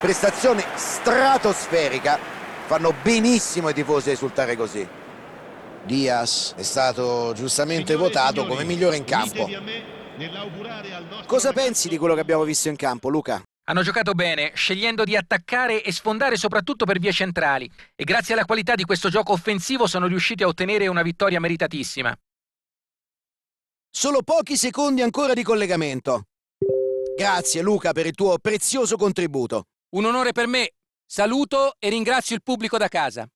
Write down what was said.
Prestazione stratosferica, fanno benissimo i tifosi a esultare così. Diaz è stato giustamente votato come migliore in campo. Cosa pensi di quello che abbiamo visto in campo, Luca? Hanno giocato bene, scegliendo di attaccare e sfondare soprattutto per vie centrali e grazie alla qualità di questo gioco offensivo sono riusciti a ottenere una vittoria meritatissima. Solo pochi secondi ancora di collegamento. Grazie Luca per il tuo prezioso contributo. Un onore per me. Saluto e ringrazio il pubblico da casa.